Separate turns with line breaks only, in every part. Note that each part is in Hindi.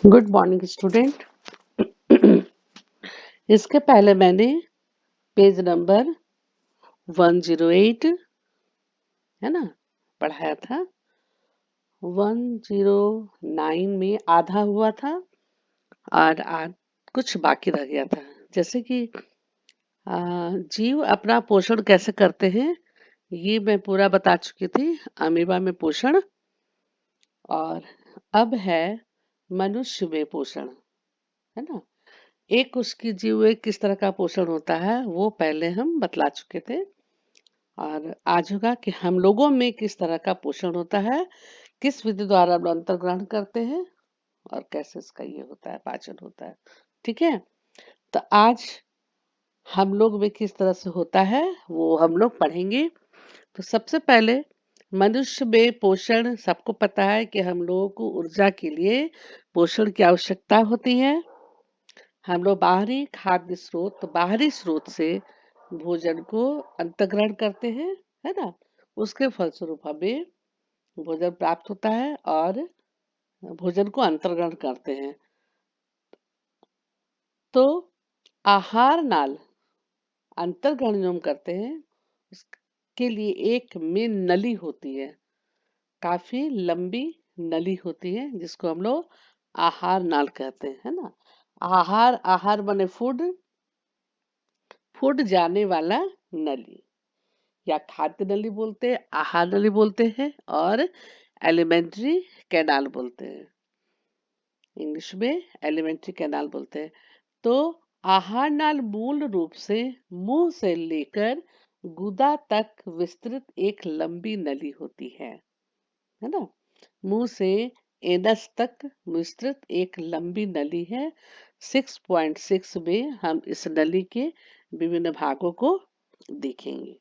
Good morning student. इसके पहले मैंने पेज नंबर 108 है ना पढ़ाया था। 109 में आधा हुआ था और आज कुछ बाकी रह गया था। जैसे कि जीव अपना पोषण कैसे करते हैं ये मैं पूरा बता चुकी थी। अमीबा में पोषण और अब है मनुष्य में पोषण, है ना। एक उसकी जीव में किस तरह का पोषण होता है वो पहले हम बतला चुके थे। और आज होगा कि हम लोगों में किस तरह का पोषण होता है, किस विधि द्वारा हम अंतर ग्रहण करते हैं और कैसे इसका ये होता है, पाचन होता है। ठीक है, तो आज हम लोग में किस तरह से होता है वो हम लोग पढ़ेंगे। तो सबसे पहले मनुष्य में पोषण, सबको पता है कि हम लोगों को ऊर्जा के लिए पोषण की आवश्यकता होती है। हम लोग बाहरी खाद्य स्रोत, तो बाहरी स्रोत से भोजन को अंतर्ग्रहण करते हैं, है ना। उसके फलस्वरूप हमें भोजन प्राप्त होता है और भोजन को अंतर्ग्रहण करते हैं। तो आहार नाल अंतर्ग्रहण जो हम करते हैं उसके लिए एक मेन नली होती है, काफी लंबी नली होती है जिसको हम लोग आहार नाल कहते हैं, है ना। आहार आहार बने फूड, फूड जाने वाला नली या खाद्य नली बोलते हैं, आहार नली बोलते हैं और एलिमेंट्री कैनाल बोलते हैं। इंग्लिश में एलिमेंट्री कैनाल बोलते हैं। तो आहार नाल मूल रूप से मुंह से लेकर गुदा तक विस्तृत एक लंबी नली होती है ना। मुंह से एनस तक विस्तृत एक लंबी नली है। 6.6 में हम इस नली के विभिन्न भागों को देखेंगे।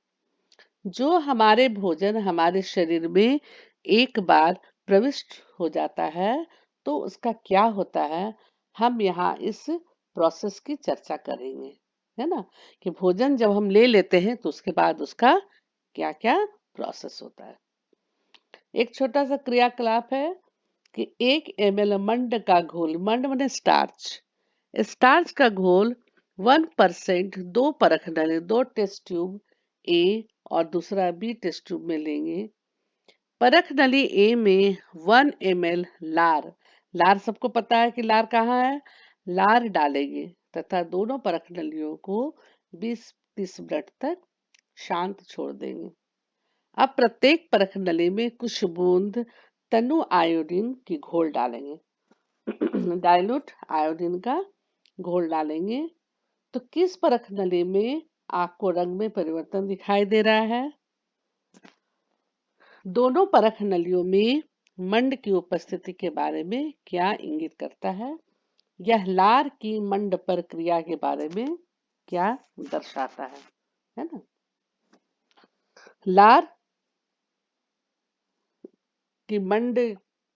जो हमारे भोजन हमारे शरीर में एक बार प्रविष्ट हो जाता है तो उसका क्या होता है, हम यहाँ इस प्रोसेस की चर्चा करेंगे, है ना। कि भोजन जब हम ले लेते हैं तो उसके बाद उसका क्या क्या प्रोसेस होता है। एक छोटा सा क्रियाकलाप है कि 1 ml मंड का घोल, मंड माने स्टार्च, स्टार्च का घोल 1% दो परख नली, दो टेस्ट ट्यूब ए और दूसरा बी टेस्ट ट्यूब में लेंगे। परख नली ए में 1 ml लार, लार सबको पता है कि लार कहाँ है, लार डालेंगे तथा दोनों परख नलियों को 20-30 मिनट तक शांत छोड़ देंगे। अब प्रत्येक परख नली में कुछ बूंद तनु आयोडीन की घोल डालेंगे। डाइल्यूट आयोडीन का घोल डालेंगे। तो किस परख नली में आपको रंग में परिवर्तन दिखाई दे रहा है? दोनों परख नलियों में मंड की उपस्थिति के बारे में क्या इंगित करता है? यह लार की मंड पर क्रिया के बारे में क्या दर्शाता है ना। लार की मंड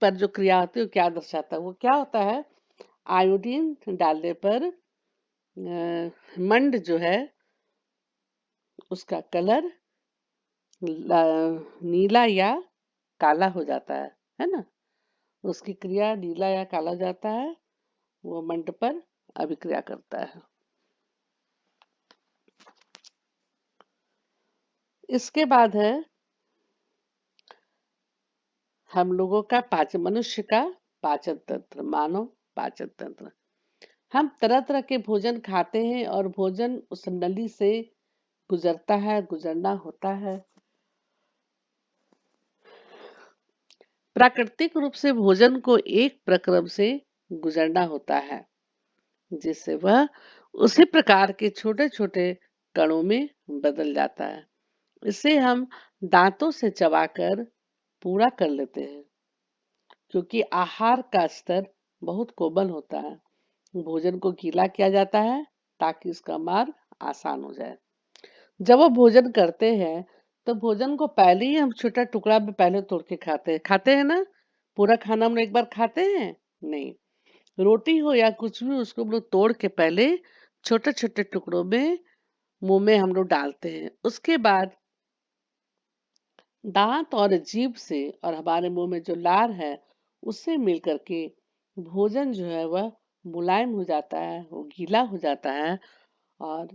पर जो क्रिया होती है वो क्या दर्शाता है, वो क्या होता है, आयोडीन डालने पर मंड जो है उसका कलर नीला या काला हो जाता है ना। उसकी क्रिया नीला या काला हो जाता है, वो मंड पर अभिक्रिया करता है। इसके बाद है हम लोगों का पाचन, मनुष्य का पाचन तंत्र, मानव पाचन तंत्र। हम तरह तरह के भोजन खाते हैं और भोजन उस नली से गुजरता है, गुजरना होता है। प्राकृतिक रूप से भोजन को एक प्रक्रम से गुजरना होता है जिससे वह उसी प्रकार के छोटे छोटे कणों में बदल जाता है। इसे हम दांतों से चबाकर पूरा कर लेते हैं क्योंकि आहार का स्तर बहुत कोमल होता है। भोजन को गीला किया जाता है ताकि उसका मार्ग आसान हो जाए। जब वो भोजन करते हैं तो भोजन को पहले ही हम छोटा टुकड़ा में पहले तोड़ के खाते हैं ना। पूरा खाना हम लोग एक बार खाते हैं नहीं। रोटी हो या कुछ भी उसको हम लोग तोड़ के पहले छोटे छोटे टुकड़ों में मुंह में हम लोग डालते हैं। उसके बाद दांत और जीभ से और हमारे मुंह में जो लार है उससे मिल करके भोजन जो है वह मुलायम हो जाता है, वो गीला हो जाता है और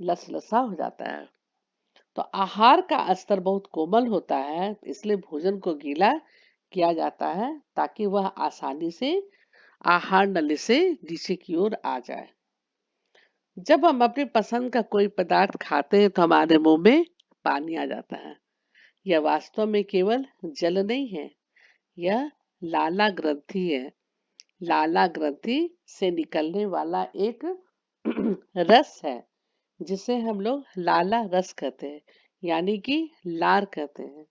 लसलसा हो जाता है। तो आहार का स्तर बहुत कोमल होता है, इसलिए भोजन को गीला किया जाता है ताकि वह आसानी से आहार नली से नीचे की ओर आ जाए। जब हम अपनी पसंद का कोई पदार्थ खाते हैं तो हमारे मुंह में पानी आ जाता है। यह वास्तव में केवल जल नहीं है, यह लाला ग्रंथि है। लाला ग्रंथि से निकलने वाला एक रस है जिसे हम लोग लाला रस कहते हैं, यानी कि लार कहते हैं,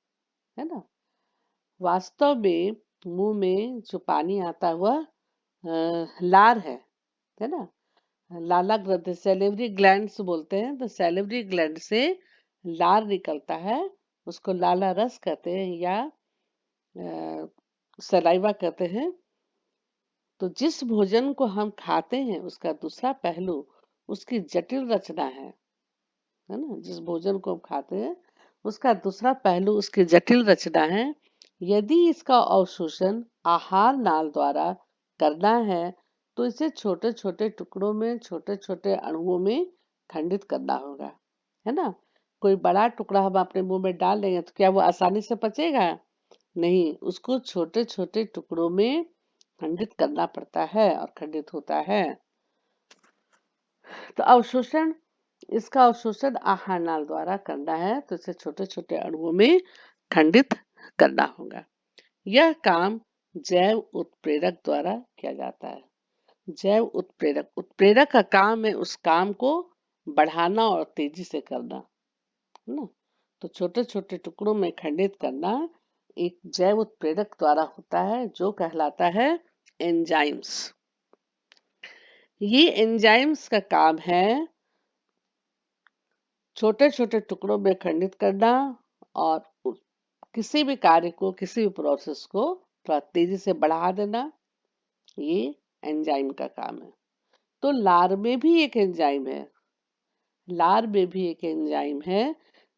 है ना। वास्तव में मुंह में जो पानी आता है वह लार है ना। लाला ग्रंथि सैलिवरी ग्लैंड्स बोलते हैं, तो सैलिवरी ग्लैंड से लार निकलता है, उसको लाला रस कहते हैं या सलाइवा कहते हैं। तो जिस भोजन को हम खाते हैं उसका दूसरा पहलू उसकी जटिल रचना है ना। जिस भोजन को हम खाते हैं उसका दूसरा पहलू उसकी जटिल रचना है। यदि इसका अवशोषण आहार नाल द्वारा करना है तो इसे छोटे छोटे टुकड़ों में, छोटे छोटे अणुओं में खंडित करना होगा, है ना। कोई बड़ा टुकड़ा हम अपने मुंह में डाल लेंगे तो क्या वो आसानी से पचेगा? नहीं, उसको छोटे छोटे टुकड़ों में खंडित करना पड़ता है और खंडित होता है। तो अवशोषण, इसका अवशोषण आहार नाल द्वारा करना है तो इसे छोटे छोटे अणुओं में खंडित करना होगा। यह काम जैव उत्प्रेरक द्वारा किया जाता है। जैव उत्प्रेरक, उत्प्रेरक का काम है उस काम को बढ़ाना और तेजी से करना, है ना। तो छोटे छोटे टुकड़ों में खंडित करना एक जैव उत्प्रेरक द्वारा होता है जो कहलाता है एंजाइम्स। ये एंजाइम्स का काम है छोटे छोटे टुकड़ों में खंडित करना और किसी भी कार्य को, किसी भी प्रोसेस को थोड़ा तेजी से बढ़ा देना, ये एंजाइम का काम है। तो लार में भी एक एंजाइम है, लार में भी एक एंजाइम है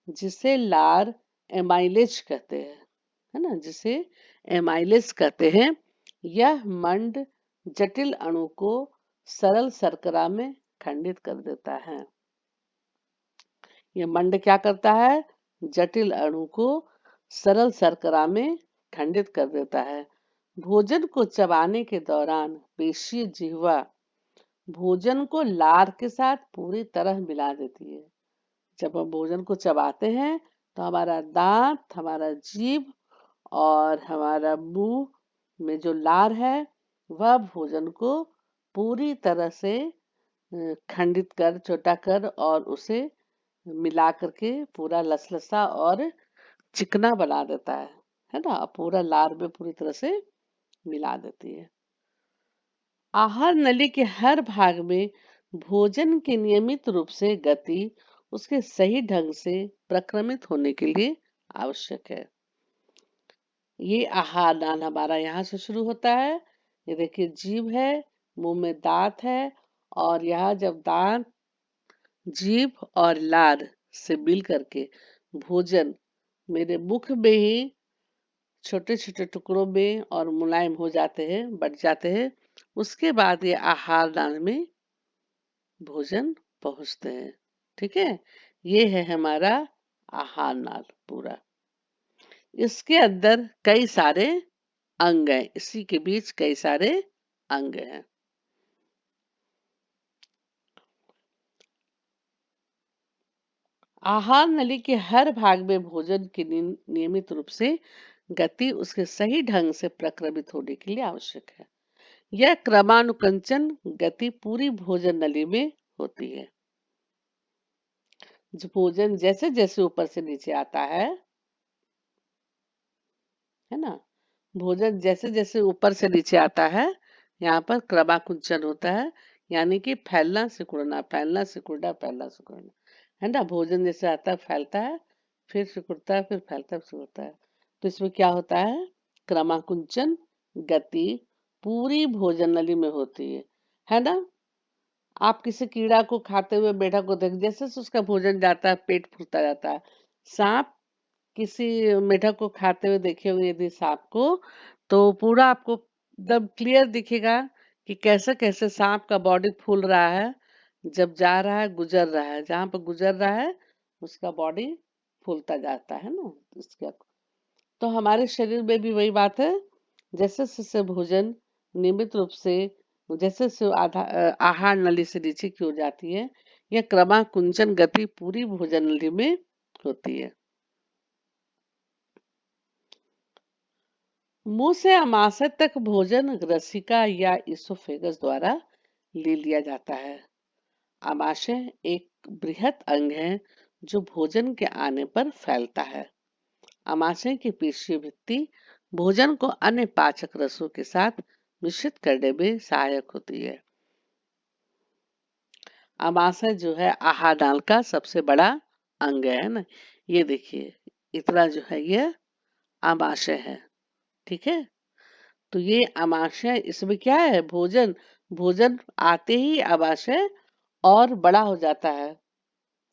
जिसे लार एमाइलेज कहते हैं, है ना, जिसे एमाइलेज कहते हैं। यह मंड जटिल अणु को सरल शर्करा में खंडित कर देता है। यह मंड क्या करता है? जटिल अणु को सरल शर्करा में खंडित कर देता है। भोजन को चबाने के दौरान पेशीय जिह्वा भोजन को लार के साथ पूरी तरह मिला देती है। जब हम भोजन को चबाते हैं तो हमारा दांत, हमारा जीभ और हमारा मुंह में जो लार है वह भोजन को पूरी तरह से खंडित कर, छोटा कर और उसे मिला करके पूरा लसलसा और चिकना बना देता है ना। पूरा लार में पूरी तरह से मिला देती है। आहार नली के हर भाग में भोजन की नियमित रूप से गति उसके सही ढंग से प्रक्रमित होने के लिए आवश्यक है। ये आहार नाल हमारा यहाँ से शुरू होता है। ये देखिए जीभ है, मुंह में दांत है और यहाँ जब दांत, जीभ और लार से मिल करके भोजन मेरे मुख में ही छोटे छोटे टुकड़ों में और मुलायम हो जाते हैं, बढ़ जाते हैं, उसके बाद ये आहार नाल में भोजन पहुंचते हैं। ठीक है, ये है हमारा आहार नाल पूरा। इसके अंदर कई सारे अंग हैं, इसी के बीच कई सारे अंग हैं। आहार नली के हर भाग में भोजन की नियमित रूप से गति उसके सही ढंग से प्रक्रमित होने के लिए आवश्यक है। यह क्रमानुकंचन गति पूरी भोजन नली में होती है। जो भोजन जैसे जैसे ऊपर से नीचे आता है ना, भोजन जैसे जैसे ऊपर से नीचे आता है यहाँ पर क्रमाकुंचन होता है, यानी कि फैलना सिकुड़ना, फैलना सिकुड़ना, फैलना सिकुड़ना, है ना। भोजन जैसे आता है फैलता है, फिर सिकुड़ता है, फिर फैलता है, सिकुड़ता है। तो इसमें क्या होता है? क्रमाकुंचन गति पूरी भोजन नली में होती है ना। आप किसी कीड़ा को खाते हुए मेढक को देख, जैसे जैसे उसका भोजन जाता है पेट फूलता जाता है। सांप, किसी मेढक को खाते हुए देखे हुए यदि सांप को, तो पूरा आपको एकदम क्लियर दिखेगा कि कैसे कैसे सांप का बॉडी फूल रहा है, जब जा रहा है, गुजर रहा है, जहां पर गुजर रहा है उसका बॉडी फूलता जाता है ना। इसका तो हमारे शरीर में भी वही बात है। जैसे जैसे भोजन नियमित रूप से, जैसे जैसे आहार नली से नीचे की ओर जाती है, यह क्रमाकुंचन गति पूरी भोजन नली में होती है। मुंह से अमाशय तक भोजन रसिका या इसोफेगस द्वारा ले लिया जाता है। अमाशय एक बृहत अंग है जो भोजन के आने पर फैलता है। अमाशय की पृष्ठीय भित्ति भोजन को अन्य पाचक रसों के साथ मिश्रित करने में सहायक होती है। अमाशय जो है आहार नाल का सबसे बड़ा अंग है ना। ये देखिए, इतना जो है ये अमाशय है। ठीक है, तो ये अमाशय, इसमें क्या है, भोजन, भोजन आते ही अमाशय और बड़ा हो जाता है,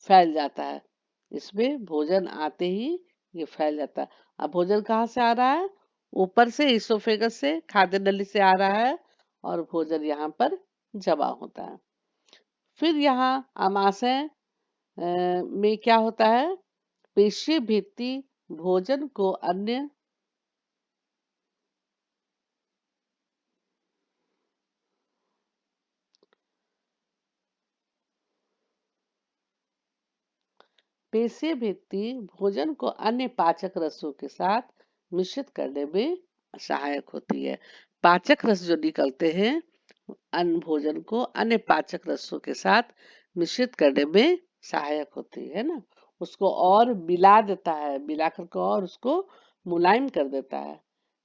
फैल जाता है। इसमें भोजन आते ही ये फैल जाता है। अब भोजन कहाँ से आ रहा है? ऊपर से, इसोफेगस से, खाद्य नली से आ रहा है और भोजन यहाँ पर जमा होता है। फिर यहाँ अमाशय में क्या होता है? पेशीय भित्ति भोजन को अन्य पेशीय भित्ति भोजन को अन्य पाचक रसों के साथ मिश्रित करने में सहायक होती है। पाचक रस जो निकलते हैं अन्न भोजन को अन्य पाचक रसों के साथ मिश्रित करने में सहायक होती है ना। उसको और मिला देता है, मिलाकर के और उसको मुलायम कर देता है।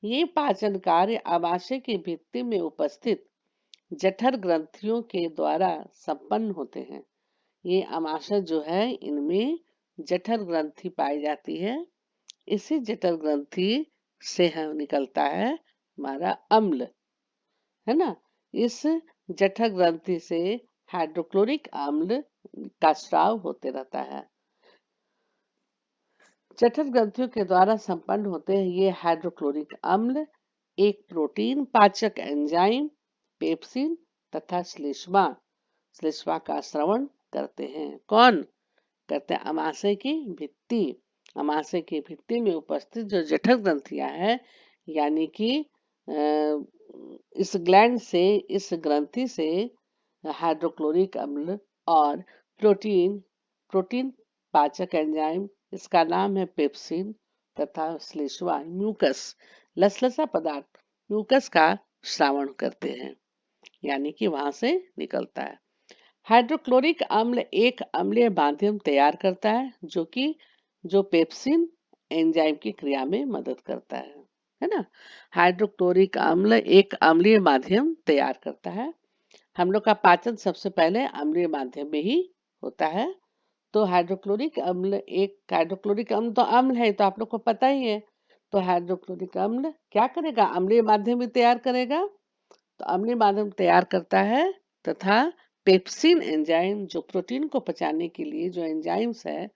ये पाचन कार्य आमाशय की भित्ति में उपस्थित जठर ग्रंथियों के द्वारा संपन्न होते हैं। ये आमाशय जो है इनमें जठर ग्रंथि पाई जाती है। इसी जठर ग्रंथि से निकलता है हमारा अम्ल, है ना। इस जठर ग्रंथि से हाइड्रोक्लोरिक अम्ल का स्राव होते रहता है। जठर ग्रंथियों के द्वारा संपन्न होते हैं ये हाइड्रोक्लोरिक अम्ल एक प्रोटीन पाचक एंजाइम पेप्सिन तथा श्लेष्मा श्लेष्मा का स्रवण करते हैं। कौन करते हैं? अमाशय की भित्ति। अमाशय की भित्ति में उपस्थित जो जठर ग्रंथियां हैं, यानी कि इस ग्लैंड से, इस ग्रंथि से हाइड्रोक्लोरिक अम्ल और प्रोटीन प्रोटीन पाचक एंजाइम, इसका नाम है पेप्सिन, तथा श्लेष्मा म्यूकस लसलसा पदार्थ म्यूकस का श्रावण करते हैं, यानी कि वहां से निकलता है। हाइड्रोक्लोरिक अम्ल एक अम्लीय माध्यम तैयार करता है जो पेप्सिन एंजाइम की क्रिया में मदद करता है ना। हाइड्रोक्लोरिक अम्ल एक अम्लीय माध्यम तैयार करता है। हम लोग का पाचन सबसे पहले अम्लीय माध्यम में ही होता है। तो हाइड्रोक्लोरिक अम्ल तो अम्ल है, तो आप लोग को पता ही है। तो हाइड्रोक्लोरिक अम्ल क्या करेगा? अम्लीय माध्यम भी तैयार करेगा। तो अम्लीय माध्यम तैयार करता है, तथा पेप्सिन एंजाइम जो प्रोटीन को पचाने के लिए जो एंजाइम्स है,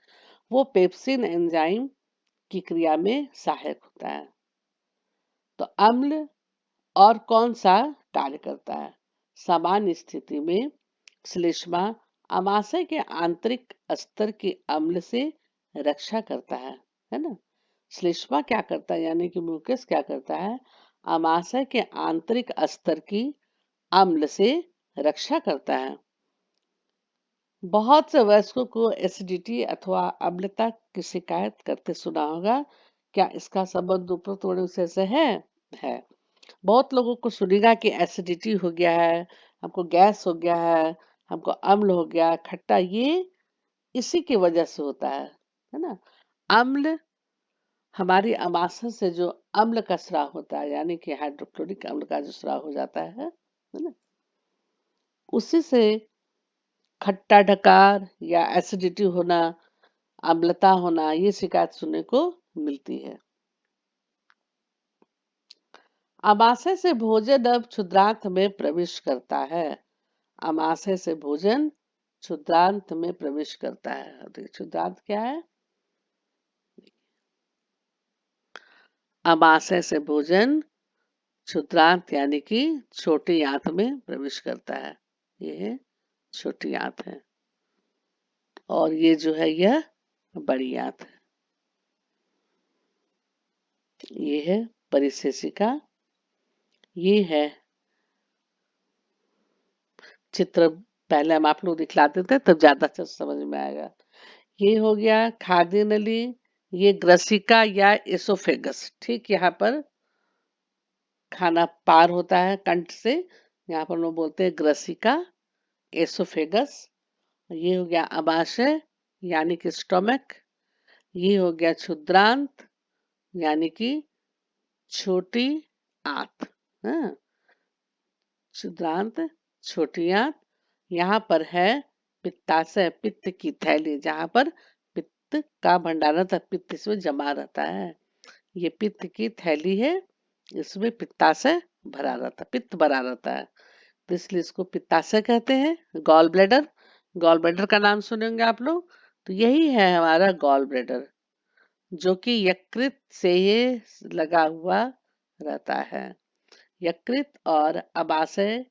वो पेप्सिन एंजाइम की क्रिया में सहायक होता है। तो अम्ल और कौन सा कार्य करता है? सामान्य स्थिति में श्लेष्मा अमाशय के आंतरिक स्तर के अम्ल से रक्षा करता है ना। श्लेष्मा क्या करता है, यानी कि म्यूकस क्या करता है? अमाशय के आंतरिक स्तर की अम्ल से रक्षा करता है। बहुत से वयस्कों को एसिडिटी अथवा अम्लता की शिकायत करते सुना होगा। क्या इसका संबंध उपरोक्त वर्णन विषय से है। बहुत लोगों को सुनेगा कि एसिडिटी हो गया है, हमको गैस हो गया है, हमको अम्ल हो गया, खट्टा, ये इसी की वजह से होता है ना। अम्ल, हमारी अमाशय से जो अम्ल का स्राव होता है, यानी कि हाइड्रोक्लोरिक अम्ल का जो स्राव हो जाता है ना, उसी से खट्टा ढकार या एसिडिटी होना, अम्लता होना, ये शिकायत सुनने को मिलती है। अमाशय से भोजन अब क्षुद्रांत में प्रवेश करता है। अमाशय से भोजन क्षुद्रांत में प्रवेश करता है। तो क्षुद्रांत क्या है? अमाशय से भोजन क्षुद्रांत यानी कि छोटी आंत में प्रवेश करता है। ये है छोटी आंत है और ये जो है यह बड़ी आंत है। ये है परिशेषिका। ये है चित्र, पहले हम आप लोग दिखला देते हैं तब ज्यादा अच्छा समझ में आएगा। ये हो गया खाद्य नली। ये ग्रसिका या एसोफेगस, ठीक यहाँ पर खाना पार होता है कंठ से, यहाँ पर लोग बोलते हैं ग्रसिका, एसोफेगस। ये हो गया अमाशय यानी कि स्टोमक। ये हो गया क्षुद्रांत यानी कि छोटी आंत। हाँ, क्षुद्रांत, छोटी आंत। यहाँ पर है पित्ताशय, पित्त की थैली, जहाँ पर पित्त का भंडारण था, पित्त इसमें जमा रहता है। ये पित्त की थैली है, इसमें पित्ताशय भरा रहता, पित्त भरा रहता है, तो इसलिए इसको पित्ताशय कहते हैं। गॉल ब्लैडर, गॉल ब्लैडर का नाम सुने होंगे आप लोग, तो यही है हमारा गॉल ब्लैडर, जो कि यकृत से ये लगा हुआ रहता है। यकृत और अमाशय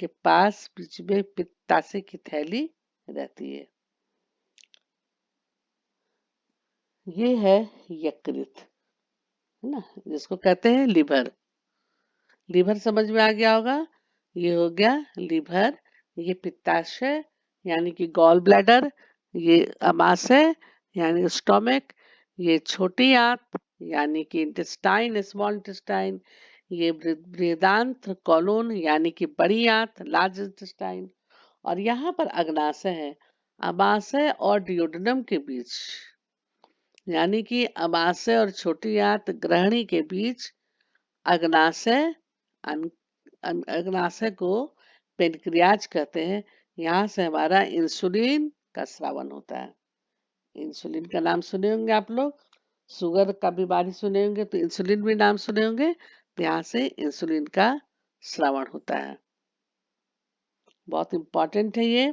के पास बीच में पित्ताशय की थैली रहती है। ये है यकृत, है ना, जिसको कहते हैं लिवर। लीवर समझ में आ गया होगा। ये हो गया लीवर। ये पित्ताशय यानी कि गॉल ब्लैडर। ये अमाशय यानी स्टोमक। ये छोटी आंत यानी कि इंटेस्टाइन, स्मॉल इंटेस्टाइन। ये बृहदांत्र कॉलोन यानी कि बड़ी आंत, लार्ज इंटेस्टाइन। और यहाँ पर अग्नाशय है, अमाशय और डियोडेनम के बीच, यानी कि अमाशय और छोटी आंत ग्रहणी के बीच अग्नाशय। अग्नाशय को पेनक्रियाज कहते हैं। यहाँ से हमारा इंसुलिन का स्रावन होता है। इंसुलिन का नाम सुने होंगे आप लोग, शुगर का बीमारी सुने होंगे तो इंसुलिन भी नाम सुने होंगे, तो यहाँ से इंसुलिन का स्रावन होता है। बहुत इंपॉर्टेंट है ये,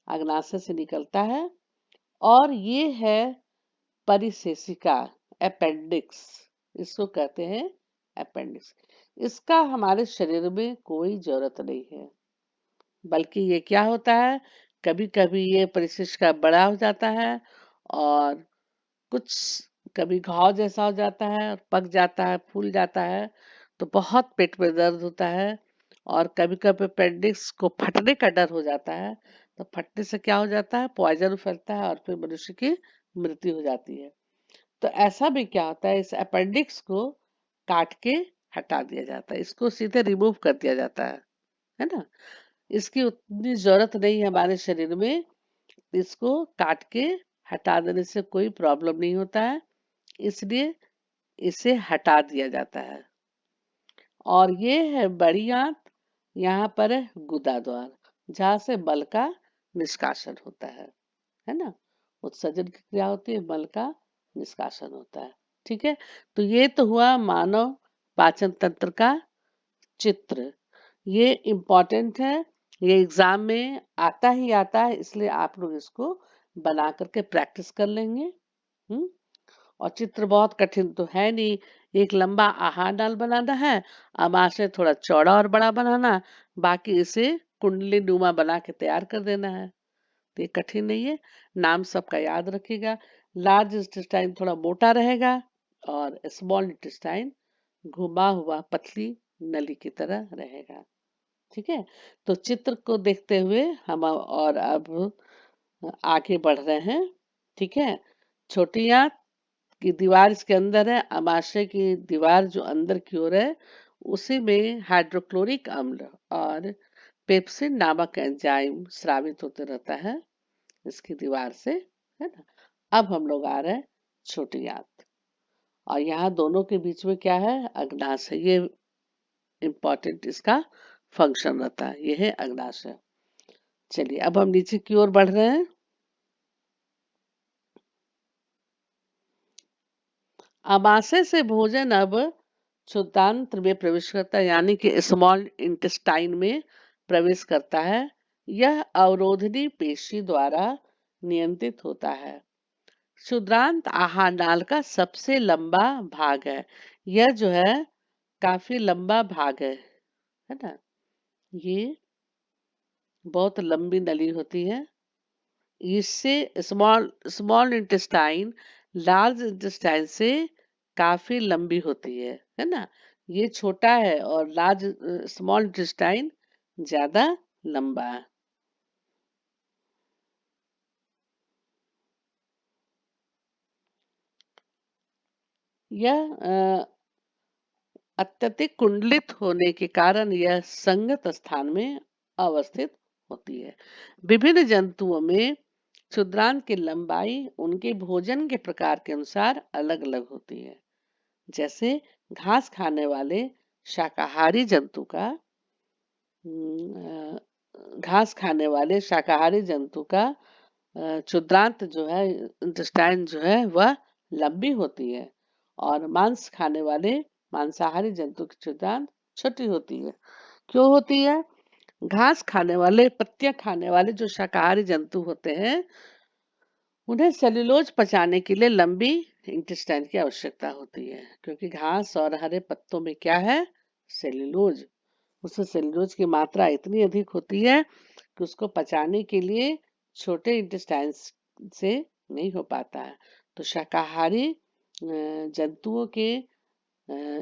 अग्नाशय से निकलता है। और ये है परिशेषिका, अपेंडिक्स, इसको कहते हैं अपेंडिक्स। इसका हमारे शरीर में कोई जरूरत नहीं है, बल्कि ये क्या होता है, कभी कभी ये परिशिष्ट बड़ा हो जाता है और कुछ कभी घाव जैसा हो जाता है और पक जाता है, फूल जाता है, तो बहुत पेट में दर्द होता है। और कभी कभी अपेंडिक्स को फटने का डर हो जाता है, तो फटने से क्या हो जाता है, पॉइजन फैलता है और फिर मनुष्य की मृत्यु हो जाती है। तो ऐसा भी क्या होता है, इस अपेंडिक्स को काट के हटा दिया जाता है, इसको सीधे रिमूव कर दिया जाता है ना। इसकी उतनी जरूरत नहीं है हमारे शरीर में, इसको काट के हटा देने से कोई प्रॉब्लम नहीं होता है, इसलिए इसे हटा दिया जाता है। और ये है बड़ी आंत, यहाँ पर है गुदा द्वार, जहाँ से मल का निष्कासन होता है ना। उत्सर्जन की क्रिया होती है, मल का निष्कासन होता है। ठीक है, तो ये तो हुआ मानव पाचन तंत्र का चित्र। ये इम्पोर्टेंट है, ये एग्जाम में आता ही आता है, इसलिए आप लोग इसको बना करके प्रैक्टिस कर लेंगे। हम्म। और चित्र बहुत कठिन तो है नहीं, एक लंबा आहार नाल बनाना है, अमाशय थोड़ा चौड़ा और बड़ा बनाना, बाकी इसे कुंडली नुमा बना के तैयार कर देना है, तो ये कठिन नहीं है। नाम सबका याद रखिएगा। लार्ज इंटेस्टाइन थोड़ा मोटा रहेगा और स्मॉल इंटेस्टाइन घुमा हुआ पतली नली की तरह रहेगा। ठीक है, तो चित्र को देखते हुए हम और अब आगे बढ़ रहे हैं। ठीक है, छोटी आंत की दीवार इसके अंदर है, अमाशय की दीवार जो अंदर की ओर है, उसी में हाइड्रोक्लोरिक अम्ल और पेप्सिन नामक एंजाइम स्रावित होते रहता है इसकी दीवार से, है ना। अब हम लोग आ रहे हैं छोटी आंत, और यहाँ दोनों के बीच में क्या है, अग्नाशय। ये इम्पोर्टेंट इसका फंक्शन रहता है, ये है अग्नाशय। चलिए अब हम नीचे की ओर बढ़ रहे हैं। अमाशय से भोजन अब क्षुद्रांत्र में प्रवेश करता है, यानी कि स्मॉल इंटेस्टाइन में प्रवेश करता है। यह अवरोधनी पेशी द्वारा नियंत्रित होता है। क्षुद्रांत आहार नाल का सबसे लंबा भाग है। यह जो है काफी लंबा भाग है ना। ये बहुत लंबी नली होती है। इससे small small intestine large intestine से काफी लंबी होती है ना। ये छोटा है और लार्ज स्मॉल इंटेस्टाइन ज्यादा लंबा है। यह अत्यधिक कुंडलित होने के कारण यह संगत स्थान में अवस्थित होती है। विभिन्न जंतुओं में क्षुद्रांत की लंबाई उनके भोजन के प्रकार के अनुसार अलग अलग होती है। जैसे घास खाने वाले शाकाहारी जंतु का घास खाने वाले शाकाहारी जंतु का क्षुद्रांत जो है इंटेस्टाइन जो है वह लंबी होती है और मांस खाने वाले मांसाहारी जंतु की क्षुद्रांत छोटी होती है। क्यों होती है? घास खाने वाले पत्तियां खाने वाले जो शाकाहारी जंतु होते हैं उन्हें सेल्यूलोज पचाने के लिए लंबी इंटेस्टाइन की आवश्यकता होती है, क्योंकि घास और हरे पत्तों में क्या है? सेल्यूलोज। उससे सेल्यूलोज की मात्रा इतनी अधिक होती है कि उसको पचाने के लिए छोटे इंटेस्टाइन से नहीं हो पाता है। तो शाकाहारी जंतुओं के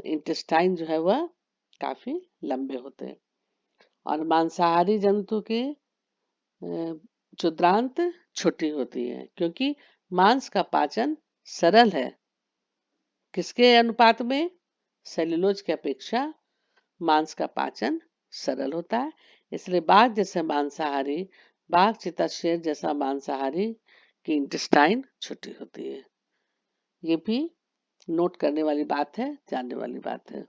इंटेस्टाइन जो है वह काफी लंबे होते हैं और मांसाहारी जंतु के क्षुद्रांत छोटी होती है, क्योंकि मांस का पाचन सरल है। किसके अनुपात में? सेल्यूलोज की अपेक्षा मांस का पाचन सरल होता है। इसलिए बाघ चीता शेर जैसा मांसाहारी की इंटेस्टाइन छोटी होती है। ये भी नोट करने वाली बात है, जानने वाली बात है।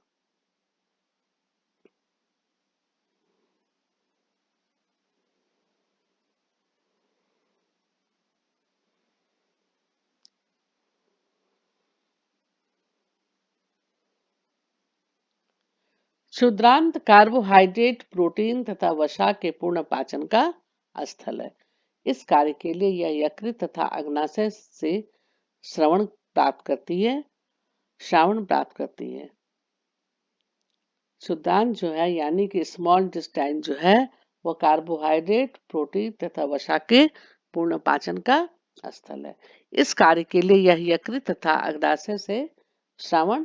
क्षुद्रांत कार्बोहाइड्रेट, प्रोटीन तथा वसा के पूर्ण पाचन का स्थल है। इस कार्य के लिए यह यकृत तथा अग्नाशय से श्रावण प्राप्त करती है। क्षुद्रांत जो है यानी कि स्मॉल इंटेस्टाइन जो है वो कार्बोहाइड्रेट, प्रोटीन तथा वसा के पूर्ण पाचन का स्थल है। इस कार्य के लिए यह यकृत तथा अग्नाशय से श्रावण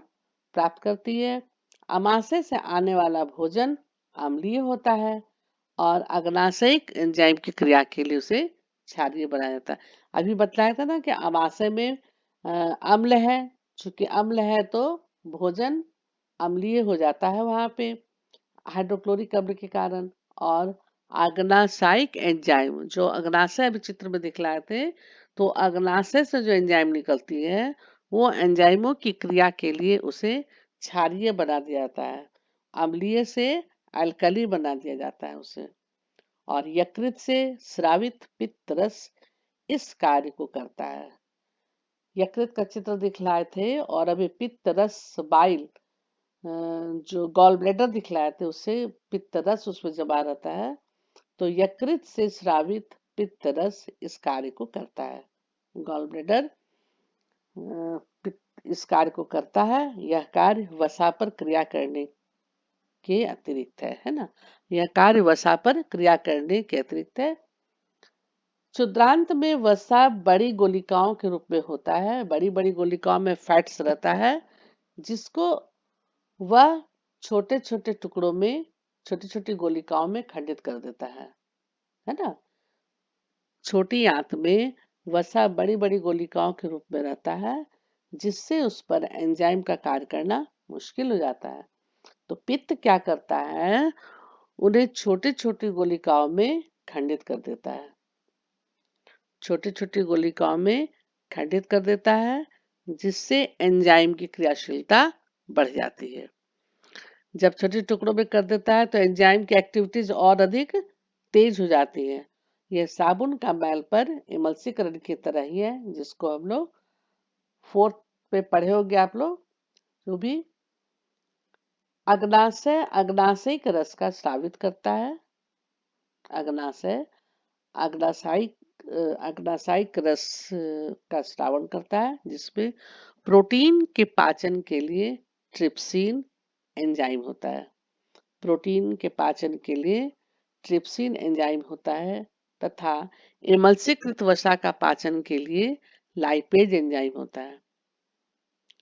प्राप्त करती है। अमाशय से आने वाला भोजन अम्लीय होता है और अग्नाशयिक एंजाइम की क्रिया के लिए उसे क्षारीय बनाया जाता है। अभी बताया था ना कि अमाशय में अम्ल है। चूंकि अम्ल है तो भोजन अम्लीय हो जाता है वहां पे हाइड्रोक्लोरिक अम्ल के कारण। और अग्नाशयिक एंजाइम जो अग्नाशय अभी चित्र में दिखलाए थे, तो अग्नाशय से जो एंजाइम निकलती है वो एंजाइमों की क्रिया के लिए उसे क्षारीय बना दिया जाता है। अम्लीय से अल्कली बना दिया जाता है उसे। और यकृत से स्रावित पित्त रस इस कार्य को करता है। यकृत का चित्र दिखलाए थे और अभी पित्त रस बाइल जो गॉल ब्लैडर दिखलाए थे उससे पित्त रस उसमें जमा रहता है। तो यकृत से स्रावित पित्त रस इस कार्य को करता है। गॉल ब्लैडर इस कार्य को करता है। यह कार्य वसा पर क्रिया करने के अतिरिक्त है ना। यह कार्य वसा पर क्रिया करने के अतिरिक्त है। क्षुद्रांत में वसा बड़ी गोलिकाओं के रूप में होता है। बड़ी बड़ी गोलिकाओं में फैट्स रहता है जिसको वह छोटे छोटे टुकड़ों में छोटी छोटी गोलिकाओं में खंडित कर देता है ना। छोटी आंत में वसा बड़ी बड़ी गोलिकाओं के रूप में रहता है जिससे उस पर एंजाइम का कार्य करना मुश्किल हो जाता है। तो पित्त क्या करता है? उन्हें छोटी छोटी गोलिकाओं में खंडित कर देता है। छोटी छोटी गोलिकाओं में खंडित कर देता है जिससे एंजाइम की क्रियाशीलता बढ़ जाती है। जब छोटे टुकड़ों में कर देता है तो एंजाइम की एक्टिविटीज और अधिक तेज हो जाती है। यह साबुन का मैल पर इमल्सीकरण की तरह ही है, जिसको हम लोग फोर्थ पे पढ़े होंगे आप लोग। जो भी अग्नाशयिक रस का स्रावित करता है। अग्नाशय अग्नाशयिक रस का स्रावण करता है जिसमें प्रोटीन के पाचन के लिए ट्रिप्सिन, एंजाइम होता है। प्रोटीन के पाचन के लिए ट्रिप्सिन एंजाइम होता है तथा एमल्सीकृत वसा का पाचन के लिए लाइपेज एंजाइम होता है।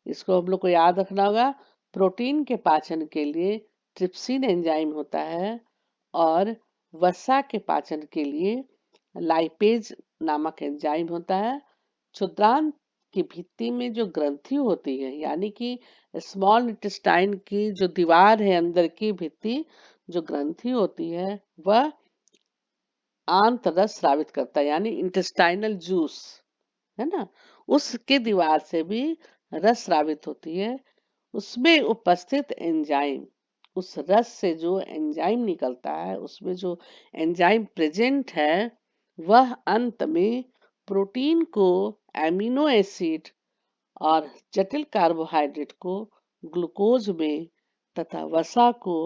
इसको हम लोग को याद रखना होगा। प्रोटीन के पाचन के लिए ट्रिप्सिन एंजाइम होता है और वसा के पाचन के लिए लाइपेज नामक एंजाइम होता है। क्षुद्रांत की भित्ति में जो ग्रंथि होती है, यानी कि स्मॉल इंटेस्टाइन की जो दीवार है, अंदर की भित्ति जो ग्रंथि होती है, वह आंत रस स्रावित करता है, यानी इंटेस्टाइनल जूस, है ना, उसके दीवार से भी रस स्रावित होती है। उसमें उपस्थित एंजाइम, उस रस से जो एंजाइम निकलता है, उसमें जो एंजाइम प्रेजेंट है, वह अंत में प्रोटीन को एमिनो एसिड और जटिल कार्बोहाइड्रेट को ग्लूकोज में तथा वसा को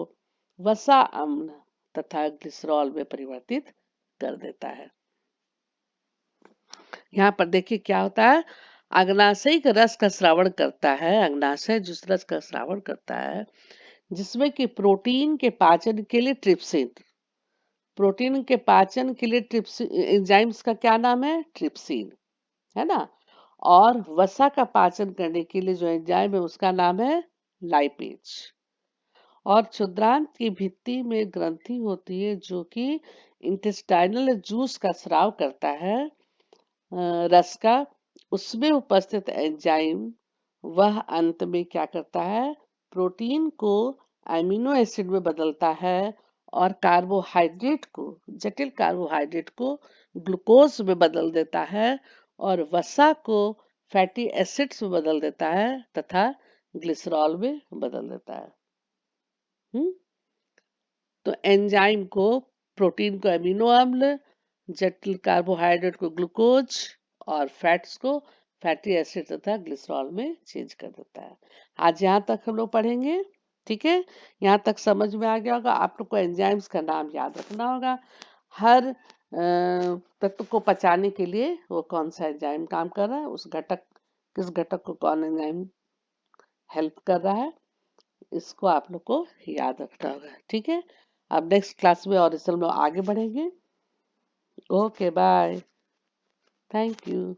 वसा अम्ल तथा ग्लिसरॉल में परिवर्तित कर देता है। यहाँ पर देखिए क्या होता है। अग्नाशय के रस का श्रावण करता है, अग्नाशय जिस रस का श्रावण करता है जिसमें कि प्रोटीन के पाचन के लिए ट्रिप्सिन, प्रोटीन के पाचन के लिए ट्रिप्सिन एंजाइम्स का क्या नाम है, ट्रिप्सिन, है ना, और वसा का पाचन करने के लिए जो एंजाइम है उसका नाम है लाइपेज। और क्षुद्रांत की भित्ति में ग्रंथि होती है जो कि इंटेस्टाइनल जूस का स्राव करता है, रस का। उसमें उपस्थित एंजाइम वह अंत में क्या करता है, प्रोटीन को एमिनो एसिड में बदलता है और कार्बोहाइड्रेट को, जटिल कार्बोहाइड्रेट को ग्लूकोज में बदल देता है और वसा को फैटी एसिड्स में बदल देता है तथा ग्लिसरॉल में बदल देता है। हम्म तो एंजाइम को, प्रोटीन को एमिनो अम्ल, जटिल कार्बोहाइड्रेट को ग्लूकोज और फैट्स को फैटी एसिड तथा ग्लिसरॉल में चेंज कर देता है। आज यहाँ तक हम लोग पढ़ेंगे, ठीक है। यहाँ तक समझ में आ गया होगा। आप लोग को एंजाइम्स का नाम याद रखना होगा। हर तत्व को पचाने के लिए वो कौन सा एंजाइम काम कर रहा है, उस घटक, किस घटक को कौन एंजाइम हेल्प कर रहा है, इसको आप लोग को याद रखना होगा, ठीक है। अब नेक्स्ट क्लास में और इस हम लोग आगे बढ़ेंगे। Okay bye, thank you.